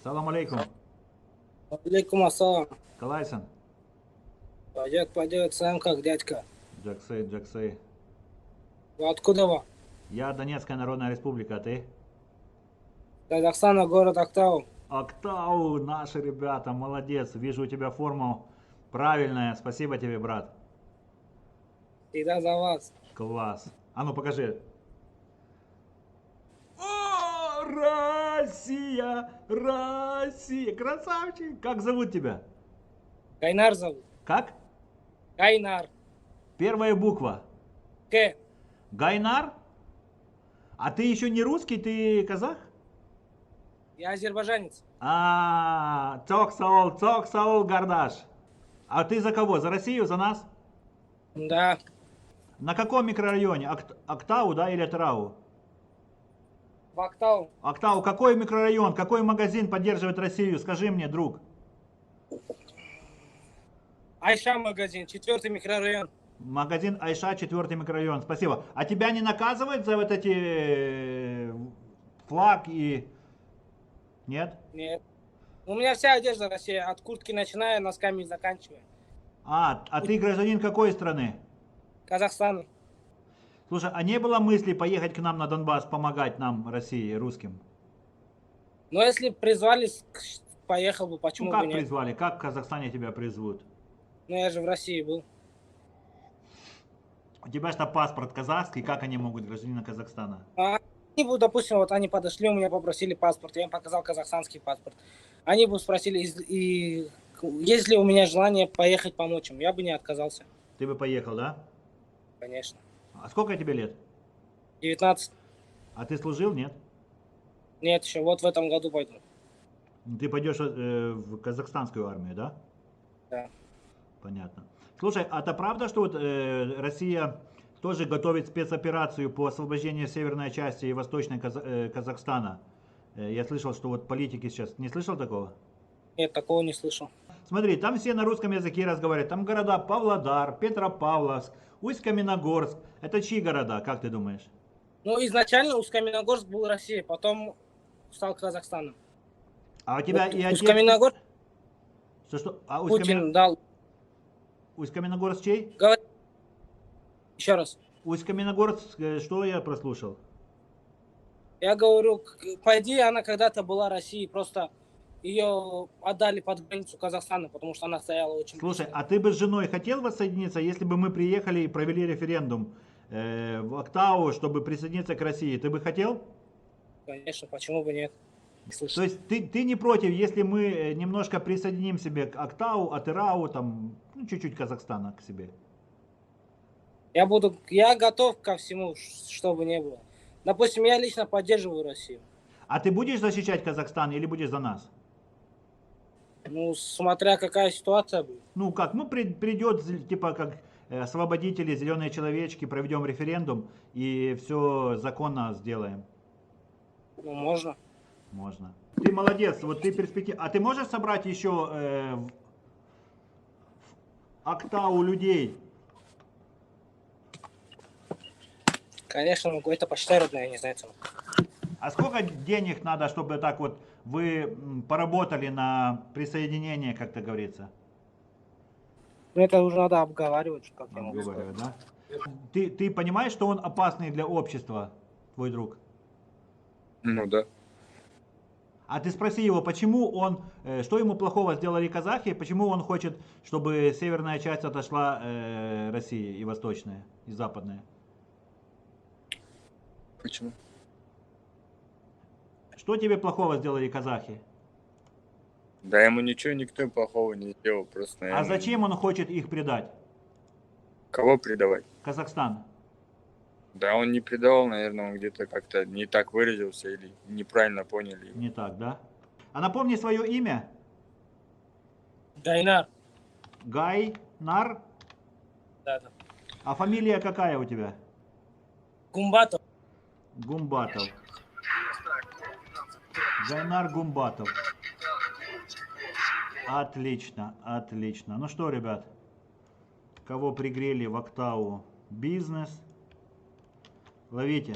Салам алейкум. Алейкум ассалам. Калайсан. Пойдет, сам как дядька. Джаксей, Джаксей. Вы откуда вы? Я Донецкая Народная Республика, а ты? Казахстана, город Актау. Актау, наши ребята, молодец. Вижу у тебя форма правильная. Спасибо тебе, брат. Всегда за вас. Класс. А ну покажи. О, Россия, Россия. Красавчик. Как зовут тебя? Кайнар зовут. Как? Кайнар. Первая буква. К. Гайнар? А ты еще не русский, ты казах? Я азербайджанец. Цок Саул Гардаш. А ты за кого? За Россию, за нас? Да. На каком микрорайоне? Актау, да, или Атырау? В Актау. Актау, какой микрорайон, какой магазин поддерживает Россию? Скажи мне, друг. Айша магазин, 4-й микрорайон. Магазин Айша, 4-й микрорайон. Спасибо. А тебя не наказывают за вот эти флаг и... Нет? Нет. У меня вся одежда Россия, от куртки начиная, носками заканчивая. А ты гражданин какой страны? Казахстан. Слушай, а не было мысли поехать к нам на Донбасс, помогать нам, России, русским? Но если призвали, поехал бы, Ну почему бы как нет? призвали? Как в Казахстане тебя призовут? Ну я же в России был. У тебя что паспорт казахский, как они могут гражданина Казахстана? Они бы, допустим, вот они подошли, у меня попросили паспорт, я им показал казахстанский паспорт. Они бы спросили, и есть ли у меня желание поехать помочь им, я бы не отказался. Ты бы поехал, да? Конечно. А сколько тебе лет? 19. А ты служил, нет? Нет, еще вот в этом году пойду. Ты пойдешь в казахстанскую армию, да? Да. Понятно. Слушай, а это правда, что вот Россия тоже готовит спецоперацию по освобождению северной части и восточной Казахстана? Я слышал, что вот политики сейчас... Не слышал такого? Нет, такого не слышал. Смотри, там все на русском языке разговаривают. Там города Павлодар, Петропавловск, Усть-Каменогорск. Это чьи города, как ты думаешь? Ну, изначально Усть-Каменогорск был Россией, потом стал Казахстаном. А у тебя Вот и отец... Усть-Каменогорск Что? А Путин дал. Усть-Каменогорск чей? Говори. Еще раз. Усть-Каменогорск, что я прослушал? Я говорю, по идее, она когда-то была Россией, просто ее отдали под границу Казахстана, потому что она стояла очень Слушай, близко. а ты бы с женой хотел воссоединиться, если бы мы приехали и провели референдум в Актау, чтобы присоединиться к России? Ты бы хотел? Конечно, почему бы нет? То есть ты не против, если мы немножко присоединим себе к Актау, Атырау, там, ну, чуть-чуть Казахстана к себе? Я готов ко всему, что бы ни было. Допустим, я лично поддерживаю Россию. А ты будешь защищать Казахстан или будешь за нас? Ну, смотря какая ситуация будет. Ну как, ну придет, типа как освободители, зеленые человечки, проведем референдум и все законно сделаем. Ну, можно. Можно. Ты молодец, вот ты перспектив. А ты можешь собрать еще в Актау людей? Конечно, могу. Это посчитай, родная, я не знаю цену. А сколько денег надо, чтобы так вот вы поработали на присоединение, как то говорится? Ну, это уже надо обговаривать, как я могу сказать. Да? Ты понимаешь, что он опасный для общества, твой друг? Ну да. А ты спроси его, почему он, что ему плохого сделали казахи, почему он хочет, чтобы северная часть отошла России и восточная, и западная? Почему? Что тебе плохого сделали казахи? Да ему ничего никто плохого не сделал, просто, А наверное... зачем он хочет их предать? Кого предавать? Казахстан. Да он не предавал, наверное, он где-то как-то не так выразился или неправильно поняли. Не так, да? А напомни свое имя. Гайнар. Гайнар. Да, да. А фамилия какая у тебя? Гумбатов. Гумбатов. Гайнар Гумбатов. Отлично, отлично. Ну что, ребят, кого пригрели в Актау бизнес, ловите.